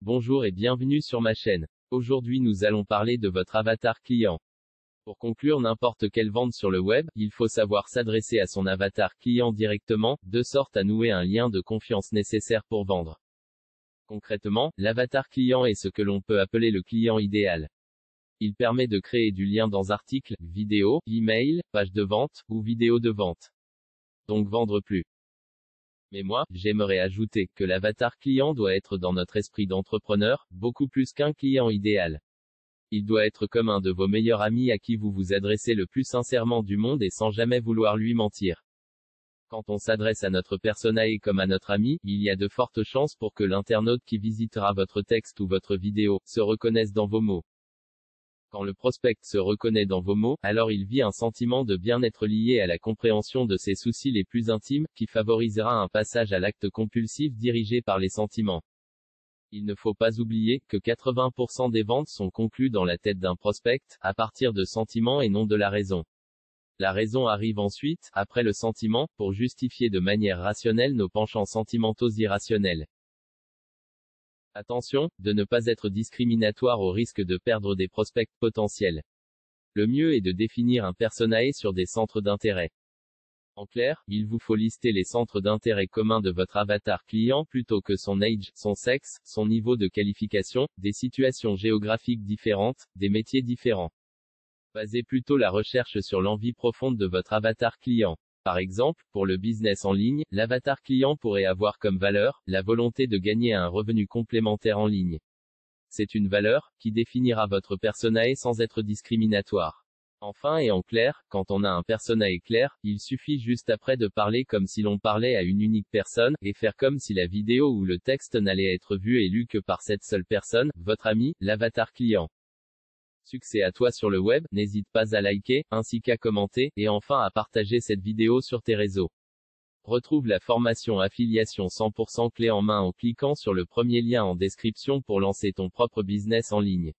Bonjour et bienvenue sur ma chaîne. Aujourd'hui nous allons parler de votre avatar client. Pour conclure n'importe quelle vente sur le web, il faut savoir s'adresser à son avatar client directement, de sorte à nouer un lien de confiance nécessaire pour vendre. Concrètement, l'avatar client est ce que l'on peut appeler le client idéal. Il permet de créer du lien dans articles, vidéos, email, pages de vente, ou vidéos de vente. Donc vendre plus. Mais moi, j'aimerais ajouter que l'avatar client doit être dans notre esprit d'entrepreneur, beaucoup plus qu'un client idéal. Il doit être comme un de vos meilleurs amis à qui vous vous adressez le plus sincèrement du monde et sans jamais vouloir lui mentir. Quand on s'adresse à notre personae comme à notre ami, il y a de fortes chances pour que l'internaute qui visitera votre texte ou votre vidéo, se reconnaisse dans vos mots. Quand le prospect se reconnaît dans vos mots, alors il vit un sentiment de bien-être lié à la compréhension de ses soucis les plus intimes, qui favorisera un passage à l'acte compulsif dirigé par les sentiments. Il ne faut pas oublier que 80% des ventes sont conclues dans la tête d'un prospect, à partir de sentiments et non de la raison. La raison arrive ensuite, après le sentiment, pour justifier de manière rationnelle nos penchants sentimentaux irrationnels. Attention, de ne pas être discriminatoire au risque de perdre des prospects potentiels. Le mieux est de définir un personae sur des centres d'intérêt. En clair, il vous faut lister les centres d'intérêt communs de votre avatar client plutôt que son âge, son sexe, son niveau de qualification, des situations géographiques différentes, des métiers différents. Basez plutôt la recherche sur l'envie profonde de votre avatar client. Par exemple, pour le business en ligne, l'avatar client pourrait avoir comme valeur, la volonté de gagner un revenu complémentaire en ligne. C'est une valeur, qui définira votre personae sans être discriminatoire. Enfin et en clair, quand on a un personae clair, il suffit juste après de parler comme si l'on parlait à une unique personne, et faire comme si la vidéo ou le texte n'allait être vu et lu que par cette seule personne, votre ami, l'avatar client. Succès à toi sur le web, n'hésite pas à liker, ainsi qu'à commenter, et enfin à partager cette vidéo sur tes réseaux. Retrouve la formation Affiliation 100% clé en main en cliquant sur le premier lien en description pour lancer ton propre business en ligne.